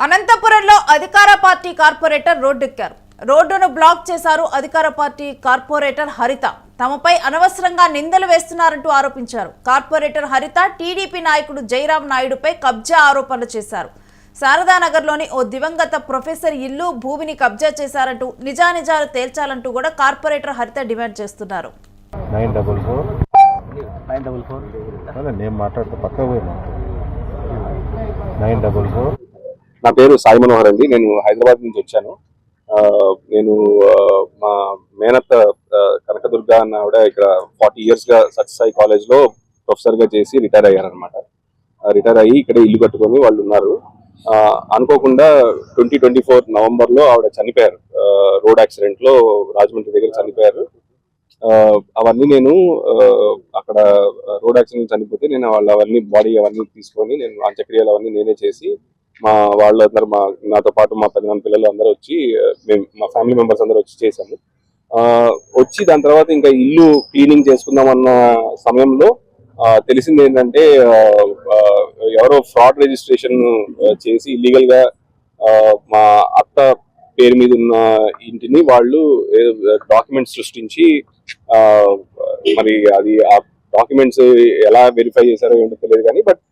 అనంతపురంలో అధికార party corporator రోడ్డెక్కారు. రోడ్డును బ్లాక్ చేశారు. అధికార పార్టీ కార్పొరేటర్ హరిత తమపై అనవసరంగా నిందలు వేస్తున్నారంటూ ఆరోపించారు. కార్పొరేటర్ హరిత టీడీపీ నాయకుడు జయరాం నాయుడుపై కబ్జా ఆరోపణలు చేశారు. శారదానగర్లోని ఓ దివంగత ప్రొఫెసర్ ఇల్లు భూమిని కబ్జా చేశారంటూ నిజానిజాలు తేల్చాలంటూ కూడా కార్పొరేటర్ హరిత డిమాండ్ చేస్తున్నారు. నా పేరు సాయి మనోహర్ అండి. నేను హైదరాబాద్ నుంచి వచ్చాను. నేను మా మేనత్త కనకదుర్గ అన్న ఆవిడ ఇక్కడ 40 years గా సత్యసాయి కాలేజ్ లో ప్రొఫెసర్ గా చేసి రిటైర్ అయ్యారనమాట. రిటైర్ అయ్యి ఇక్కడ ఇల్లు కట్టుకొని వాళ్ళు ఉన్నారు. అనుకోకుండా 2024 నవంబర్ లో ఆవిడ చనిపోయారు. రోడ్ యాక్సిడెంట్ లో రాజమండ్రి దగ్గర చనిపోయారు. అవన్నీ నేను అక్కడ రోడ్ యాక్సిడెంట్ చనిపోతే నేను అవన్నీ బాడీ అవన్నీ తీసుకొని నేను అంత్యక్రియలు అవన్నీ నేనే చేసి మా వాళ్ళందరూ నాతో పాటు మా పెద్దనాన్న పిల్లలు అందరూ వచ్చి మా ఫ్యామిలీ మెంబర్స్ అందరూ వచ్చి చేశాము. వచ్చి దాని తర్వాత ఇంకా ఇల్లు క్లీనింగ్ చేసుకుందామన్న సమయంలో తెలిసింది ఏంటంటే ఎవరో ఫ్రాడ్ రిజిస్ట్రేషన్ చేసి ఇల్లీగల్ గా మా అత్త పేరు మీద ఉన్న ఇంటిని వాళ్ళు డాక్యుమెంట్స్ సృష్టించి మరి అది ఆ డాక్యుమెంట్స్ ఎలా వెరిఫై చేశారో ఏంటో తెలియదు కానీ బట్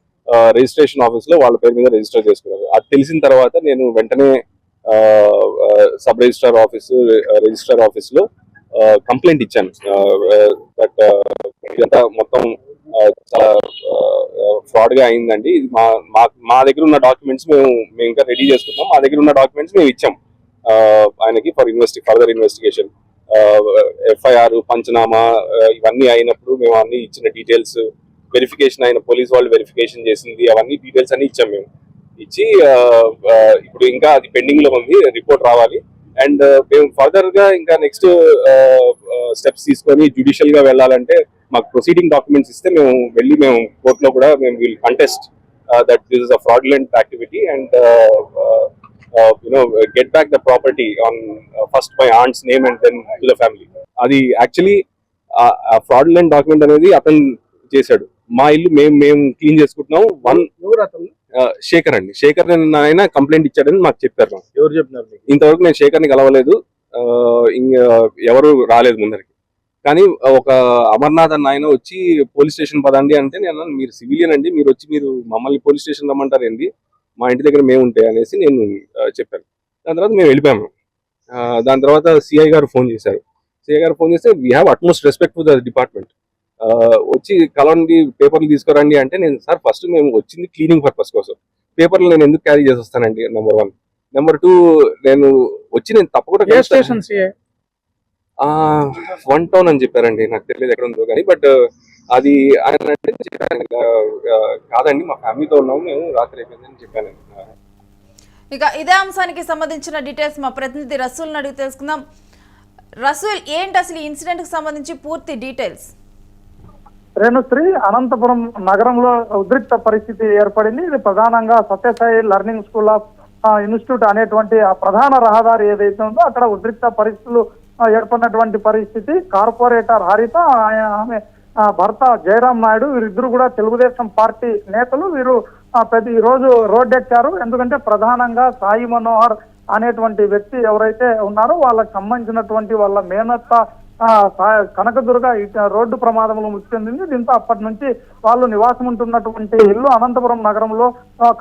రిజిస్ట్రేషన్ ఆఫీస్ లో వాళ్ళ పేరు మీద రిజిస్టర్ చేసుకున్నారు. అది తెలిసిన తర్వాత నేను వెంటనే సబ్ రిజిస్ట్రార్ ఆఫీస్ లో కంప్లైంట్ ఇచ్చాను. దట్ ఇదంతా మొత్తం చాలా ఫ్రాడ్ గా అయిందండి. ఇది మా దగ్గర ఉన్న డాక్యుమెంట్స్ మేము ఇంకా రెడీ చేసుకున్నాం. మా దగ్గర ఉన్న డాక్యుమెంట్స్ మేము ఇచ్చాం ఆయనకి ఫర్దర్ ఇన్వెస్టిగేషన్. ఎఫ్ఐఆర్ పంచనామా ఇవన్నీ అయినప్పుడు మేము అన్ని ఇచ్చిన డీటెయిల్స్ వెరిఫికేషన్ అయిన పోలీస్ వాళ్ళు వెరిఫికేషన్ చేసింది అవన్నీ డీటెయిల్స్ అన్ని ఇచ్చాం. మేము ఇచ్చి ఇప్పుడు ఇంకా అది పెండింగ్ లో ఉంది, రిపోర్ట్ రావాలి. అండ్ మేము ఫర్దర్ గా ఇంకా నెక్స్ట్ స్టెప్స్ తీసుకొని జ్యుడిషియల్ గా వెళ్ళాలంటే మాకు ప్రొసీడింగ్ డాక్యుమెంట్స్ ఇస్తే మేము కోర్టులో కూడా మేము will contest that this is a fraudulent activity and get back the property on first my aunt's name and then to the family. అది యాక్చువల్లీ ఫ్రాడ్యులెంట్ డాక్యుమెంట్ అనేది అతను చేశాడు. మా ఇల్లు మేము క్లీన్ చేసుకుంటున్నాం. శేఖర్ అండి. శేఖర్ ఆయన కంప్లైంట్ ఇచ్చాడని మాకు చెప్పారు. ఎవరు చెప్పినారు? ఇంతవరకు నేను శేఖర్ని కలవలేదు, ఎవరు రాలేదు ముందరికి. కానీ ఒక అమర్నాథ్ అన్న ఆయన వచ్చి పోలీస్ స్టేషన్ పదండి అంటే నేను మీరు సివిలియన్ అండి, మీరు వచ్చి మీరు మమ్మల్ని పోలీస్ స్టేషన్ రమ్మంటారు ఏంది, మా ఇంటి దగ్గర మేము ఉంటాయి అనేసి నేను చెప్పాను. దాని తర్వాత మేము వెళ్ళిపోయాము. దాని తర్వాత సిఐ గారు ఫోన్ చేశారు. సిఐ గారు ఫోన్ చేస్తే we have utmost respect for the department, వచ్చి కలవండి, పేపర్లు తీసుకురండి అంటే నేను సార్ ఫస్ట్ మేము వచ్చింది క్లీనింగ్ పర్పస్ కోసం, పేపర్లు నేను ఎందుకు క్యారీ చేసి వస్తానండి, నెంబర్ 1. నెంబర్ 2 నేను తప్పకుండా స్టేషన్ వన్ టౌన్ అని చెప్పారండి. నాకు తెలియదు ఎక్కడ ఉందో కానీ బట్ అది ఆయన కాదండి మా ఫ్యామిలీతో ఉన్నాము మేము రాత్రి అయిపోయిందని చెప్పాను. ఇక ఇదే అంశానికి సంబంధించిన డీటెయిల్స్ మా ప్రతినిధి రసూల్ని అడిగి తెలుసుకుందాం. రసూల్, ఏంటి అసలు ఈ ఇన్సిడెంట్ కి సంబంధించి పూర్తి డీటెయిల్స్? రేణుశ్రీ, అనంతపురం నగరంలో ఉద్రిక్త పరిస్థితి ఏర్పడింది. ఇది ప్రధానంగా Sathya Sai learning school of institute అనేటువంటి ఆ ప్రధాన రహదారి ఏదైతే ఉందో అక్కడ ఉద్రిక్త పరిస్థితులు ఏర్పడినటువంటి పరిస్థితి. కార్పొరేటర్ హరిత, ఆమె భర్త జయరాం నాయుడు, వీరిద్దరు కూడా తెలుగుదేశం పార్టీ నేతలు. వీరు ఈ రోజు రోడ్డెక్కారు. ఎందుకంటే ప్రధానంగా సాయి మనోహర్ అనేటువంటి వ్యక్తి ఎవరైతే ఉన్నారో వాళ్ళకి సంబంధించినటువంటి వాళ్ళ మేనత్త కనకదుర్గ రోడ్డు ప్రమాదంలో మృతి చెందింది. దీంతో అప్పటి నుంచి వాళ్ళు నివాసం ఉంటున్నటువంటి ఇల్లు అనంతపురం నగరంలో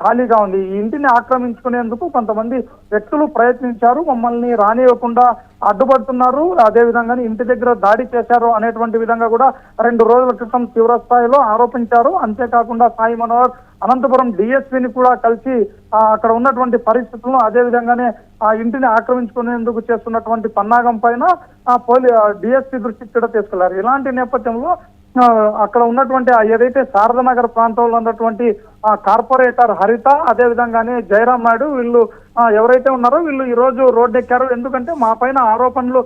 ఖాళీగా ఉంది. ఈ ఇంటిని ఆక్రమించుకునేందుకు కొంతమంది వ్యక్తులు ప్రయత్నించారు, మమ్మల్ని రానివ్వకుండా అడ్డుపడుతున్నారు, అదేవిధంగా ఇంటి దగ్గర దాడి చేశారు అనేటువంటి విధంగా కూడా 2 రోజుల క్రితం తీవ్ర స్థాయిలో ఆరోపించారు. అంతేకాకుండా సాయి మనోహర్ అనంతపురం డిఎస్పీని కూడా కలిసి అక్కడ ఉన్నటువంటి పరిస్థితులను, అదేవిధంగానే ఆ ఇంటిని ఆక్రమించుకునేందుకు చేస్తున్నటువంటి పన్నాగం పైన డిఎస్పీ దృష్టికి కూడా తీసుకెళ్లారు. ఇలాంటి నేపథ్యంలో అక్కడ ఉన్నటువంటి ఏదైతే శారదానగర్ ప్రాంతంలో ఉన్నటువంటి కార్పొరేటర్ హరిత, అదేవిధంగానే జయరాం నాయుడు, వీళ్ళు ఎవరైతే ఉన్నారో వీళ్ళు ఈ రోజు రోడ్డెక్కారు. ఎందుకంటే మా పైన ఆరోపణలు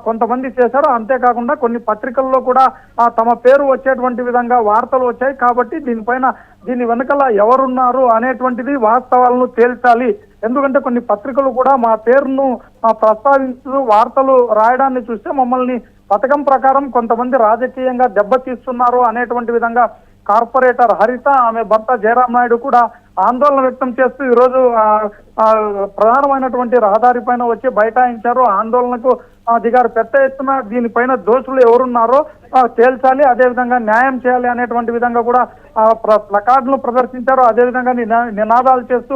కొంతమంది చేశారు, అంతేకాకుండా కొన్ని పత్రికల్లో కూడా తమ పేరు వచ్చేటువంటి విధంగా వార్తలు వచ్చాయి. కాబట్టి దీని వెనుకల ఎవరున్నారు అనేటువంటిది వాస్తవాలను తేల్చాలి. ఎందుకంటే కొన్ని పత్రికలు కూడా మా పేరును ప్రస్తావించు వార్తలు రాయడాన్ని చూస్తే మమ్మల్ని పథకం ప్రకారం కొంతమంది రాజకీయంగా దెబ్బతీస్తున్నారు అనేటువంటి విధంగా కార్పొరేటర్ హరిత, ఆమె భర్త జయరాం నాయుడు కూడా ఆందోళన వ్యక్తం చేస్తూ ఈరోజు ప్రధానమైనటువంటి రహదారి పైన వచ్చి బైఠాయించారు. ఆందోళనకు దిగారు. పెద్ద ఎత్తున దీనిపైన దోషులు ఎవరున్నారో తేల్చాలి, అదేవిధంగా న్యాయం చేయాలి అనేటువంటి విధంగా కూడా ప్లకార్డులు ప్రదర్శించారు. అదేవిధంగా నినాదాలు చేస్తూ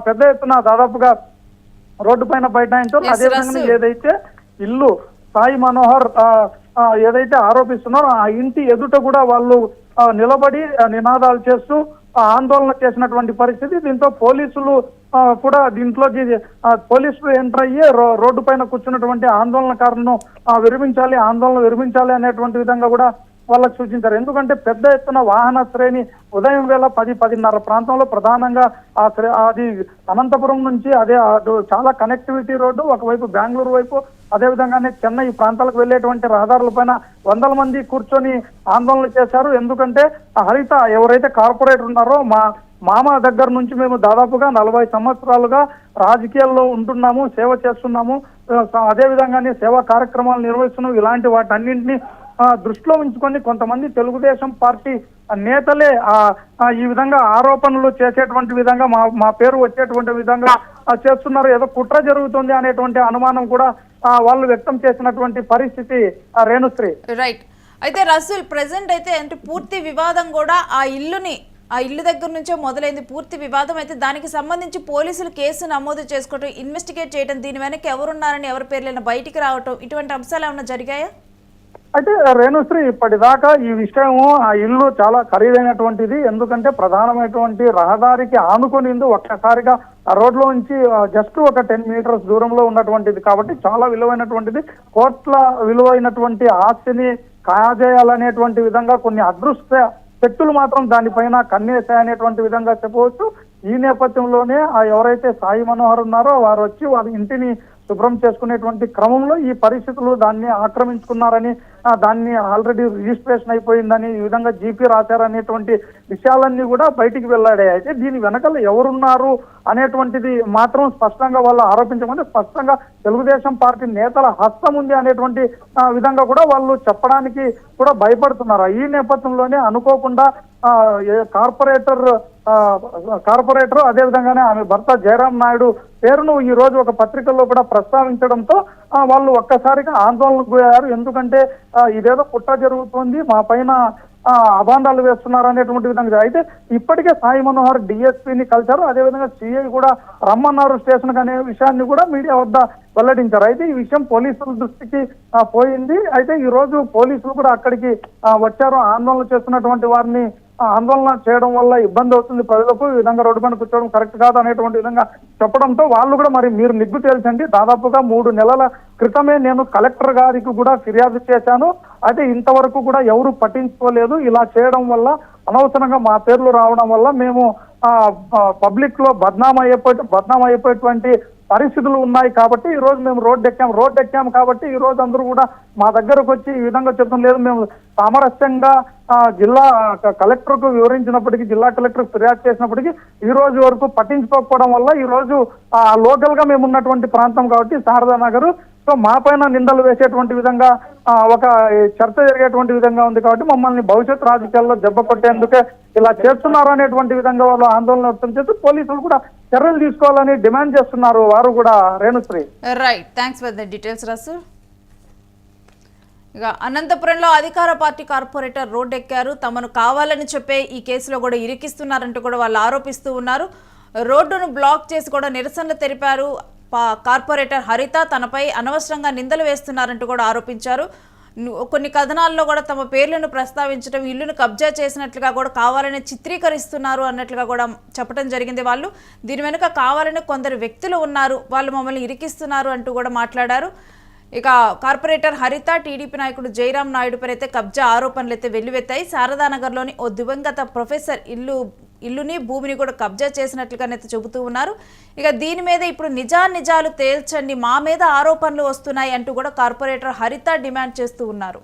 పెద్ద ఎత్తున దాదాపుగా రోడ్డు పైన బైఠాయించారు. అదేవిధంగా ఏదైతే ఇల్లు సాయి మనోహర్ ఏదైతే ఆరోపిస్తున్నారో ఆ ఇంటి ఎదుట కూడా వాళ్ళు నిలబడి నినాదాలు చేస్తూ ఆందోళన చేసినటువంటి పరిస్థితి. దీంతో పోలీసులు కూడా దీంట్లోకి పోలీసులు ఎంటర్ అయ్యి రోడ్డు పైన కూర్చున్నటువంటి ఆందోళనకారులను ఆందోళన విరమించాలి అనేటువంటి విధంగా కూడా వాళ్ళకు సూచించారు. ఎందుకంటే పెద్ద ఎత్తున వాహన శ్రేణి ఉదయం వేళ 10-10:30 ప్రాంతంలో ప్రధానంగా అది అనంతపురం నుంచి అదే చాలా కనెక్టివిటీ రోడ్డు, ఒకవైపు బెంగళూరు వైపు, అదేవిధంగానే చెన్నై ప్రాంతాలకు వెళ్లేటువంటి రహదారుల పైన వందల మంది కూర్చొని ఆందోళన చేశారు. ఎందుకంటే హరిత ఎవరైతే కార్పొరేటర్ ఉన్నారో మా మామ దగ్గర నుంచి మేము దాదాపుగా 40 సంవత్సరాలుగా రాజకీయాల్లో ఉంటున్నాము, సేవ చేస్తున్నాము, అదేవిధంగానే సేవా కార్యక్రమాలు నిర్వహిస్తున్నాము. ఇలాంటి వాటన్నింటినీ దృష్టిలో ఉంచుకొని కొంతమంది తెలుగుదేశం పార్టీ నేతలే ఈ విధంగా ఆరోపణలు చేసేటువంటి విధంగా మా పేరు వచ్చేటువంటి విధంగా చేస్తున్నారు, ఏదో కుట్ర జరుగుతుంది అనేటువంటి అనుమానం కూడా వాళ్ళు వ్యక్తం చేసినటువంటి పరిస్థితి రేణుశ్రీ. రైట్. అయితే రసూల్ ప్రెసెంట్ అయితే అంటే పూర్తి వివాదం కూడా ఆ ఇల్లు దగ్గర నుంచే మొదలైంది. పూర్తి వివాదం అయితే దానికి సంబంధించి పోలీసులు కేసు నమోదు చేసుకోవటం, ఇన్వెస్టిగేట్ చేయడం, దీని వెనక ఎవరున్నారని ఎవరి పేర్లైనా బయటికి రావటం, ఇటువంటి అంశాలు ఏమైనా జరిగాయా? అయితే రేణుశ్రీ ఇప్పటిదాకా ఈ విషయము ఆ ఇల్లు చాలా ఖరీదైనటువంటిది. ఎందుకంటే ప్రధానమైనటువంటి రహదారికి ఆనుకునింది, ఒక్కసారిగా ఆ రోడ్లో నుంచి జస్ట్ ఒక 10 మీటర్స్ దూరంలో ఉన్నటువంటిది కాబట్టి చాలా విలువైనటువంటిది. కోట్ల విలువైనటువంటి ఆస్తిని కాజేయాలనేటువంటి విధంగా కొన్ని అదృష్ట శక్తులు మాత్రం దానిపైన కన్నేసాయనేటువంటి విధంగా చెప్పవచ్చు. ఈ నేపథ్యంలోనే ఎవరైతే సాయి మనోహర్ ఉన్నారో వారు వచ్చి వారి ఇంటిని శుభ్రం చేసుకునేటువంటి క్రమంలో ఈ పరిస్థితులు దాన్ని ఆక్రమించుకున్నారని, దాన్ని ఆల్రెడీ రిజిస్ట్రేషన్ అయిపోయిందని, ఈ విధంగా జీపీ రాశారనేటువంటి విషయాలన్నీ కూడా బయటికి వెళ్లాడాయి. అయితే దీని వెనకాల ఎవరున్నారు అనేటువంటిది మాత్రం స్పష్టంగా వాళ్ళు ఆరోపించమంటే స్పష్టంగా తెలుగుదేశం పార్టీ నేతల హస్తం ఉంది అనేటువంటి విధంగా కూడా వాళ్ళు చెప్పడానికి కూడా భయపడుతున్నారు. ఈ నేపథ్యంలోనే అనుకోకుండా కార్పొరేటర్ అదేవిధంగానే ఆమె భర్త జయరాం నాయుడు పేరును ఈ రోజు ఒక పత్రికల్లో కూడా ప్రస్తావించడంతో వాళ్ళు ఒక్కసారిగా ఆందోళనకు పోయారు. ఎందుకంటే ఇదేదో కుట్ర జరుగుతుంది, మా పైన అభాండాలు వేస్తున్నారు అనేటువంటి విధంగా. అయితే ఇప్పటికే సాయి మనోహర్ డిఎస్పీని కలిశారు, అదేవిధంగా సిఐ కూడా రమ్మన్నారు స్టేషన్ అనే విషయాన్ని కూడా మీడియా వద్ద వెల్లడించారు. అయితే ఈ విషయం పోలీసుల దృష్టికి పోయింది. అయితే ఈ రోజు పోలీసులు కూడా అక్కడికి వచ్చారు. ఆందోళన చేస్తున్నటువంటి వారిని ఆందోళన చేయడం వల్ల ఇబ్బంది అవుతుంది ప్రజలకు, ఈ విధంగా రోడ్డు పైన కూర్చోవడం కరెక్ట్ కాదు అనేటువంటి విధంగా చెప్పడంతో వాళ్ళు కూడా మరి మీరు నిగ్గు తేల్చండి, దాదాపుగా 3 నెలల క్రితమే నేను కలెక్టర్ గారికి కూడా ఫిర్యాదు చేశాను, అయితే ఇంతవరకు కూడా ఎవరు పట్టించుకోలేదు, ఇలా చేయడం వల్ల అనవసరంగా మా పేర్లు రావడం వల్ల మేము పబ్లిక్ లో బద్నాం అయిపోయేటువంటి పరిస్థితులు ఉన్నాయి కాబట్టి ఈ రోజు మేము రోడ్డు ఎక్కాము కాబట్టి ఈ రోజు అందరూ కూడా మా దగ్గరకు వచ్చి ఈ విధంగా చెప్పడం లేదు. మేము సామరస్యంగా జిల్లా కలెక్టర్ కు వివరించినప్పటికీ, జిల్లా కలెక్టర్ ఫిర్యాదు చేసినప్పటికీ ఈ రోజు వరకు పట్టించుకోకపోవడం వల్ల ఈ రోజు లోకల్ గా మేము ఉన్నటువంటి ప్రాంతం కాబట్టి శారదా నగర్, సో మా పైన నిందలు వేసేటువంటి విధంగా ఒక చర్చ జరిగేటువంటి విధంగా ఉంది కాబట్టి మమ్మల్ని భవిష్యత్ రాజకీయాల్లో దెబ్బ కొట్టేందుకే ఇలా చేస్తున్నారు అనేటువంటి విధంగా వాళ్ళు ఆందోళన వ్యక్తం చేస్తూ పోలీసులు కూడా చర్యలు తీసుకోవాలని డిమాండ్ చేస్తున్నారు వారు కూడా. Renushree. Right, thanks for the details Rasool. ఇక అనంతపురంలో అధికార పార్టీ కార్పొరేటర్ రోడ్డు ఎక్కారు, తమను కావాలని చెప్పే ఈ కేసులో కూడా ఇరికిస్తున్నారంటూ కూడా వాళ్ళు ఆరోపిస్తూ ఉన్నారు. రోడ్డును బ్లాక్ చేసి కూడా నిరసనలు తెలిపారు. కార్పొరేటర్ హరిత తనపై అనవసరంగా నిందలు వేస్తున్నారంటూ కూడా ఆరోపించారు. కొన్ని కథనాల్లో కూడా తమ పేర్లను ప్రస్తావించడం, ఇల్లును కబ్జా చేసినట్లుగా కూడా కావాలని చిత్రీకరిస్తున్నారు అన్నట్లుగా కూడా చెప్పడం జరిగింది. వాళ్ళు దీని వెనుక కావాలని కొందరు వ్యక్తులు ఉన్నారు, వాళ్ళు మమ్మల్ని ఇరికిస్తున్నారు అంటూ కూడా మాట్లాడారు. ఇక కార్పొరేటర్ హరిత, టీడీపీ నాయకుడు జయరాం నాయుడు పై అయితే కబ్జా ఆరోపణలు అయితే వెల్లువెత్తాయి. శారదానగర్లోని ఓ దివంగత ప్రొఫెసర్ ఇల్లుని భూమిని కూడా కబ్జా చేసినట్లుగానైతే చెబుతూ ఉన్నారు. ఇక దీని మీద ఇప్పుడు నిజాలు తేల్చండి, మా మీద ఆరోపణలు వస్తున్నాయి అంటూ కూడా కార్పొరేటర్ హరిత డిమాండ్ చేస్తూ ఉన్నారు.